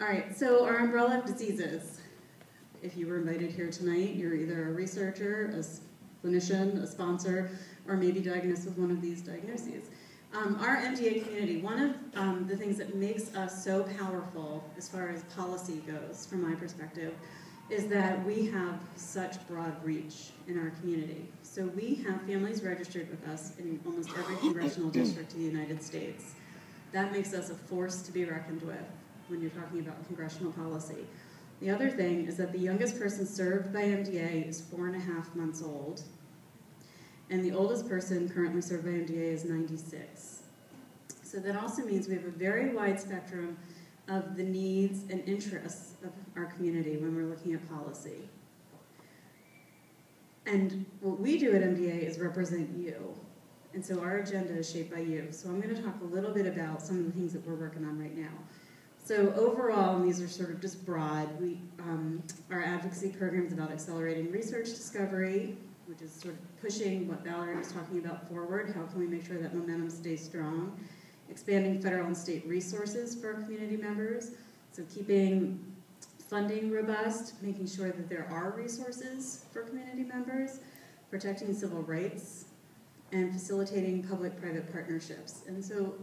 All right, so our umbrella of diseases. If you were invited here tonight, you're either a researcher, a clinician, a sponsor, or maybe diagnosed with one of these diagnoses. Our MDA community, one of the things that makes us so powerful as far as policy goes, from my perspective, is that we have such broad reach in our community. So we have families registered with us in almost every congressional district in the United States. That makes us a force to be reckoned with when you're talking about congressional policy. The other thing is that the youngest person served by MDA is 4.5 months old, and the oldest person currently served by MDA is 96. So that also means we have a very wide spectrum of the needs and interests of our community when we're looking at policy. And what we do at MDA is represent you. And so our agenda is shaped by you. So I'm going to talk a little bit about some of the things that we're working on right now. So overall, and these are sort of just broad, our advocacy program is about accelerating research discovery, which is sort of pushing what Valerie was talking about forward. How can we make sure that momentum stays strong? Expanding federal and state resources for our community members. So keeping funding robust, making sure that there are resources for community members, protecting civil rights, and facilitating public-private partnerships. And so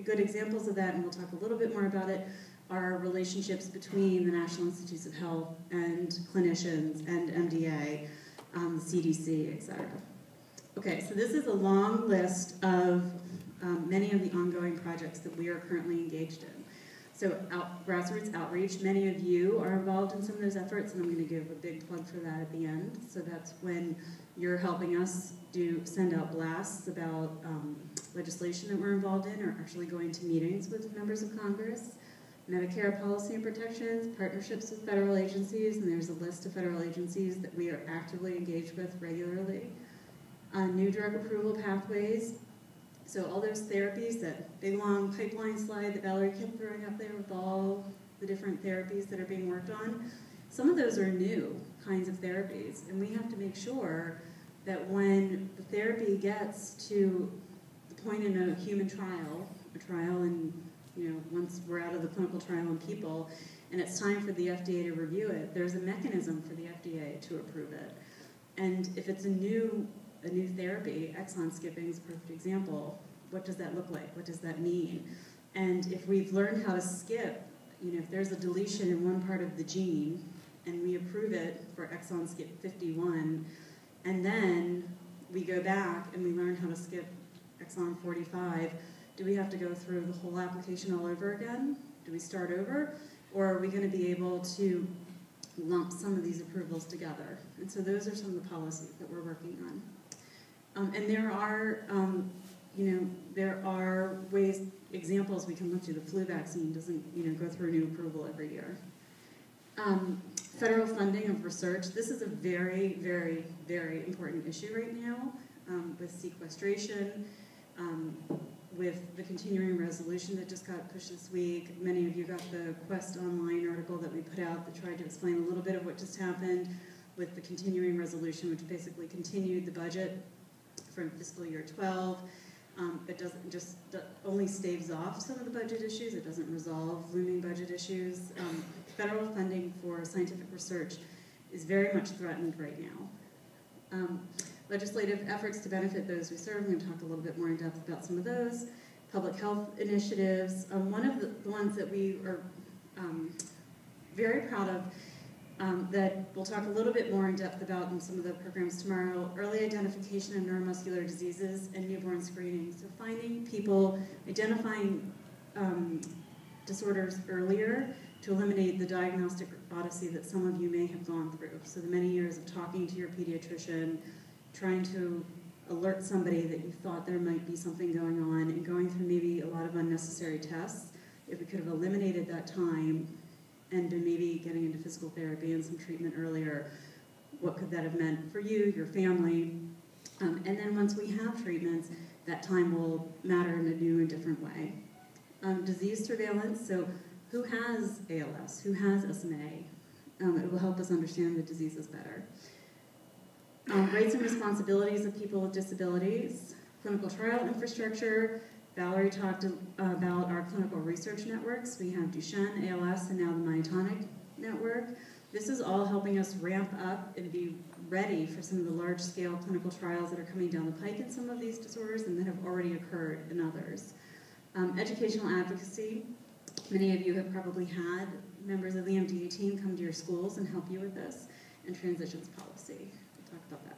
good examples of that, and we'll talk a little bit more about it, are relationships between the National Institutes of Health and clinicians and MDA, the CDC, et cetera. Okay, so this is a long list of many of the ongoing projects that we are currently engaged in. So grassroots outreach, many of you are involved in some of those efforts, and I'm going to give a big plug for that at the end. So that's when you're helping us send out blasts about legislation that we're involved in, or actually going to meetings with members of Congress. Medicare policy and protections, partnerships with federal agencies, and there's a list of federal agencies that we are actively engaged with regularly. New drug approval pathways. So all those therapies, that big long pipeline slide that Valerie kept throwing up there with all the different therapies that are being worked on, some of those are new kinds of therapies, and we have to make sure that when the therapy gets to the point in a human trial, and once we're out of the clinical trial in people, and it's time for the FDA to review it, there's a mechanism for the FDA to approve it. And if it's a new therapy, exon skipping is a perfect example. What does that look like? What does that mean? And if we've learned how to skip, if there's a deletion in one part of the gene, and we approve it for exon skip 51, and then we go back and we learn how to skip exon 45, do we have to go through the whole application all over again? Do we start over? Or are we going to be able to lump some of these approvals together? And so those are some of the policies that we're working on. And there are examples we can look to. The flu vaccine doesn't go through a new approval every year. Federal funding of research. This is a very, very, very important issue right now with sequestration, with the continuing resolution that just got pushed this week. Many of you got the Quest Online article that we put out that tried to explain a little bit of what just happened with the continuing resolution, which basically continued the budget from fiscal year 12. It doesn't just only staves off some of the budget issues. It doesn't resolve looming budget issues. Federal funding for scientific research is very much threatened right now. Legislative efforts to benefit those we serve. I'm going to talk a little bit more in depth about some of those. Public health initiatives. One of the ones that we are very proud of, that we'll talk a little bit more in depth about in some of the programs tomorrow, early identification of neuromuscular diseases and newborn screening. So finding people, identifying disorders earlier to eliminate the diagnostic odyssey that some of you may have gone through. So the many years of talking to your pediatrician, trying to alert somebody that you thought there might be something going on, and going through maybe a lot of unnecessary tests. If we could have eliminated that time and been maybe getting into physical therapy and some treatment earlier, what could that have meant for you, your family? And then once we have treatments, that time will matter in a new and different way. Disease surveillance, so who has ALS, who has SMA? It will help us understand the diseases better. Rights and responsibilities of people with disabilities, clinical trial infrastructure, Valerie talked about our clinical research networks. We have Duchenne, ALS, and now the Myotonic Network. This is all helping us ramp up and be ready for some of the large-scale clinical trials that are coming down the pike in some of these disorders and that have already occurred in others. Educational advocacy. Many of you have probably had members of the MDA team come to your schools and help you with this. And transitions policy. We'll talk about that.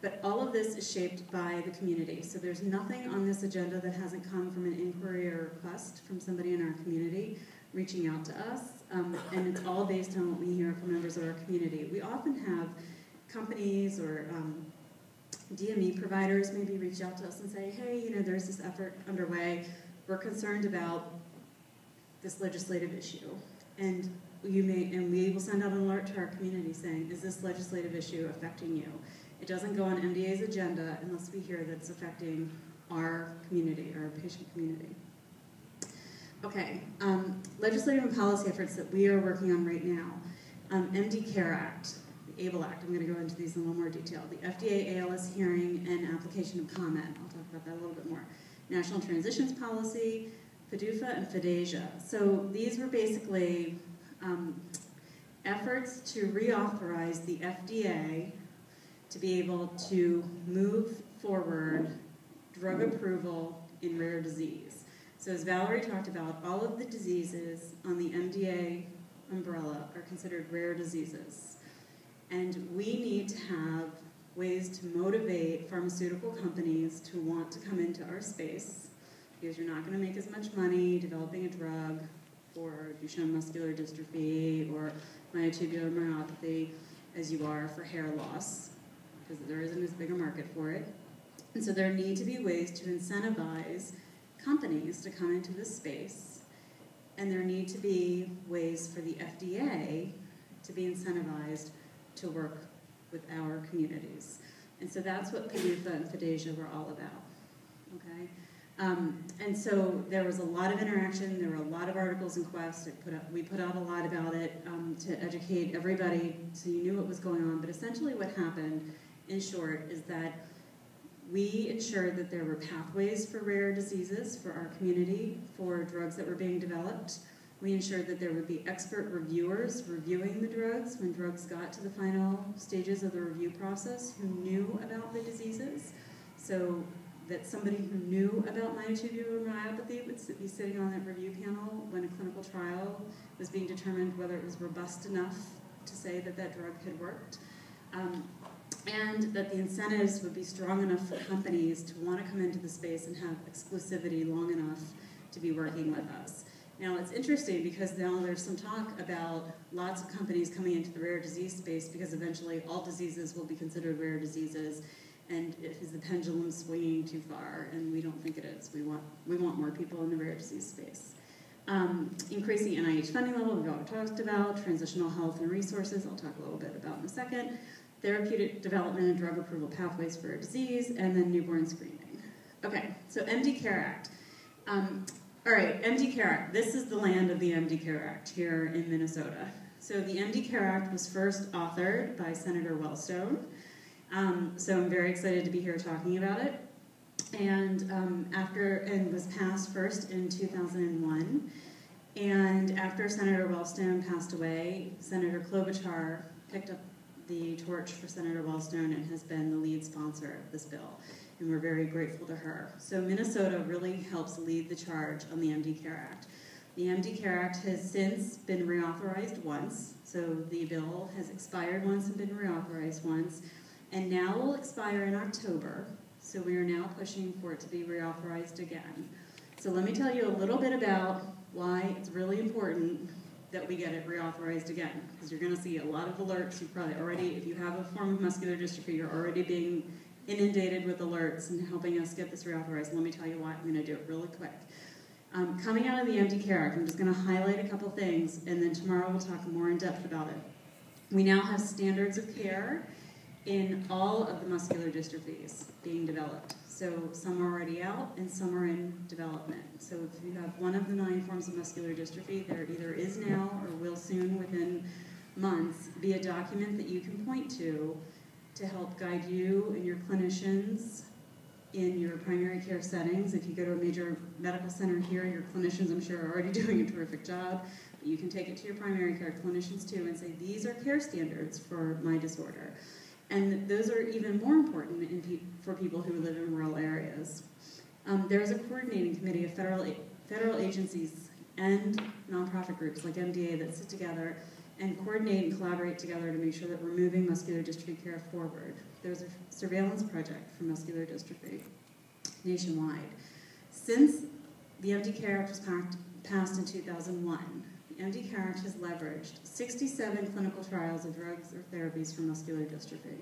But all of this is shaped by the community. So there's nothing on this agenda that hasn't come from an inquiry or request from somebody in our community reaching out to us. And it's all based on what we hear from members of our community. We often have companies or DME providers maybe reach out to us and say, hey, you know, there's this effort underway. We're concerned about this legislative issue. And we will send out an alert to our community saying, is this legislative issue affecting you? It doesn't go on MDA's agenda unless we hear that it's affecting our community, our patient community. Okay, legislative and policy efforts that we are working on right now. MD CARE Act, the ABLE Act, I'm going to go into these in a little more detail. The FDA ALS hearing and application of comment, I'll talk about that a little bit more. National Transitions Policy, PDUFA, and FDASIA. So these were basically efforts to reauthorize the FDA to be able to move forward drug approval in rare disease. So as Valerie talked about, all of the diseases on the MDA umbrella are considered rare diseases. And we need to have ways to motivate pharmaceutical companies to want to come into our space, because you're not going to make as much money developing a drug for Duchenne muscular dystrophy or myotubular myopathy as you are for hair loss, because there isn't as big a market for it. And so there need to be ways to incentivize companies to come into this space, and there need to be ways for the FDA to be incentivized to work with our communities. And so that's what PDUFA and FDASIA were all about, okay? And so there was a lot of interaction, there were a lot of articles in Quest, we put out a lot about it to educate everybody so you knew what was going on, but essentially what happened, in short, is that we ensured that there were pathways for rare diseases for our community, for drugs that were being developed. We ensured that there would be expert reviewers reviewing the drugs when drugs got to the final stages of the review process who knew about the diseases. So that somebody who knew about myotubular myopathy would be sitting on that review panel when a clinical trial was being determined whether it was robust enough to say that that drug had worked. And that the incentives would be strong enough for companies to want to come into the space and have exclusivity long enough to be working with us. Now it's interesting because now there's some talk about lots of companies coming into the rare disease space because eventually all diseases will be considered rare diseases, and is the pendulum swinging too far? And we don't think it is. We want more people in the rare disease space. Increasing NIH funding level, we've already talked about. Transitional health and resources, I'll talk a little bit about in a second. Therapeutic development and drug approval pathways for a disease, and then newborn screening. Okay, so MD CARE Act. All right, MD CARE Act. This is the land of the MD CARE Act here in Minnesota. So the MD CARE Act was first authored by Senator Wellstone. So I'm very excited to be here talking about it. And was passed first in 2001. And after Senator Wellstone passed away, Senator Klobuchar picked up the torch for Senator Wellstone and has been the lead sponsor of this bill. And we're very grateful to her. So Minnesota really helps lead the charge on the MD CARE Act. The MD CARE Act has since been reauthorized once. So the bill has expired once and been reauthorized once. And now will expire in October. So we are now pushing for it to be reauthorized again. So let me tell you a little bit about why it's really important that we get it reauthorized again, because you're going to see a lot of alerts. You probably already, if you have a form of muscular dystrophy, you're already being inundated with alerts and helping us get this reauthorized. Let me tell you why. I'm going to do it really quick. Coming out of the MD CARE Act, I'm just going to highlight a couple things, and then tomorrow we'll talk more in depth about it. We now have standards of care in all of the muscular dystrophies being developed. So some are already out and some are in development. So if you have one of the 9 forms of muscular dystrophy, there either is now or will soon within months be a document that you can point to help guide you and your clinicians in your primary care settings. If you go to a major medical center here, your clinicians, I'm sure, are already doing a terrific job. But you can take it to your primary care clinicians too and say, these are care standards for my disorder. And those are even more important for people who live in rural areas. There's a coordinating committee of federal agencies and nonprofit groups like MDA that sit together and coordinate and collaborate together to make sure that we're moving muscular dystrophy care forward. There's a surveillance project for muscular dystrophy nationwide. Since the MD-CARE Act was passed in 2001, the MD-CARE Act has leveraged 67 clinical trials of drugs or therapies for muscular dystrophy.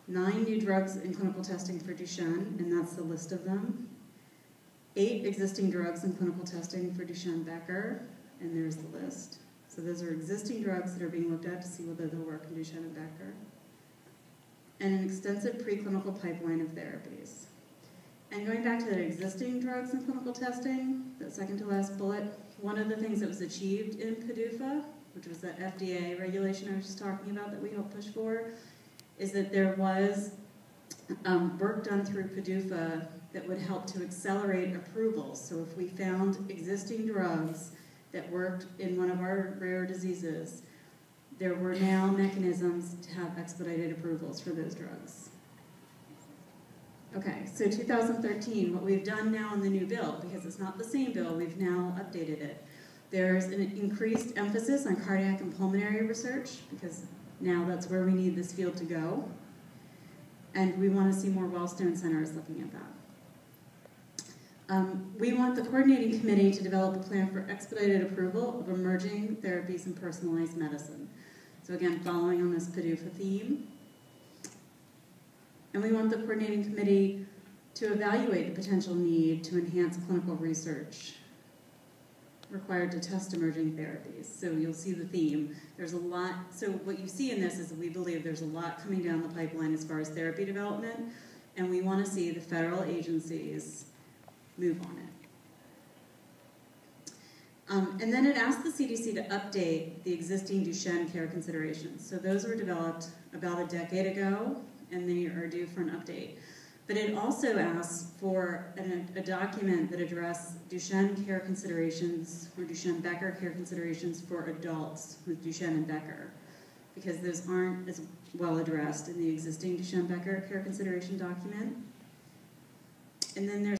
9 new drugs in clinical testing for Duchenne, and that's the list of them. 8 existing drugs in clinical testing for Duchenne-Becker, and there's the list. So those are existing drugs that are being looked at to see whether they'll work in Duchenne and Becker. And an extensive preclinical pipeline of therapies. And going back to the existing drugs in clinical testing, that second to last bullet, one of the things that was achieved in PDUFA, which was that FDA regulation I was just talking about that we helped push for, is that there was work done through PDUFA that would help to accelerate approvals. So if we found existing drugs that worked in one of our rare diseases, there were now mechanisms to have expedited approvals for those drugs. Okay, so 2013, what we've done now in the new bill, because it's not the same bill, we've now updated it. There's an increased emphasis on cardiac and pulmonary research, because now that's where we need this field to go. And we want to see more Wellstone centers looking at that. We want the coordinating committee to develop a plan for expedited approval of emerging therapies in personalized medicine. So again, following on this PDUFA theme. And we want the coordinating committee to evaluate the potential need to enhance clinical research required to test emerging therapies. So you'll see the theme. There's a lot, so what you see in this is that we believe there's a lot coming down the pipeline as far as therapy development, and we want to see the federal agencies move on it. And then it asked the CDC to update the existing Duchenne care considerations. So those were developed about a decade ago, and they are due for an update. But it also asks for a document that addresses Duchenne care considerations, or Duchenne-Becker care considerations for adults with Duchenne and Becker, because those aren't as well addressed in the existing Duchenne-Becker care consideration document. And then there's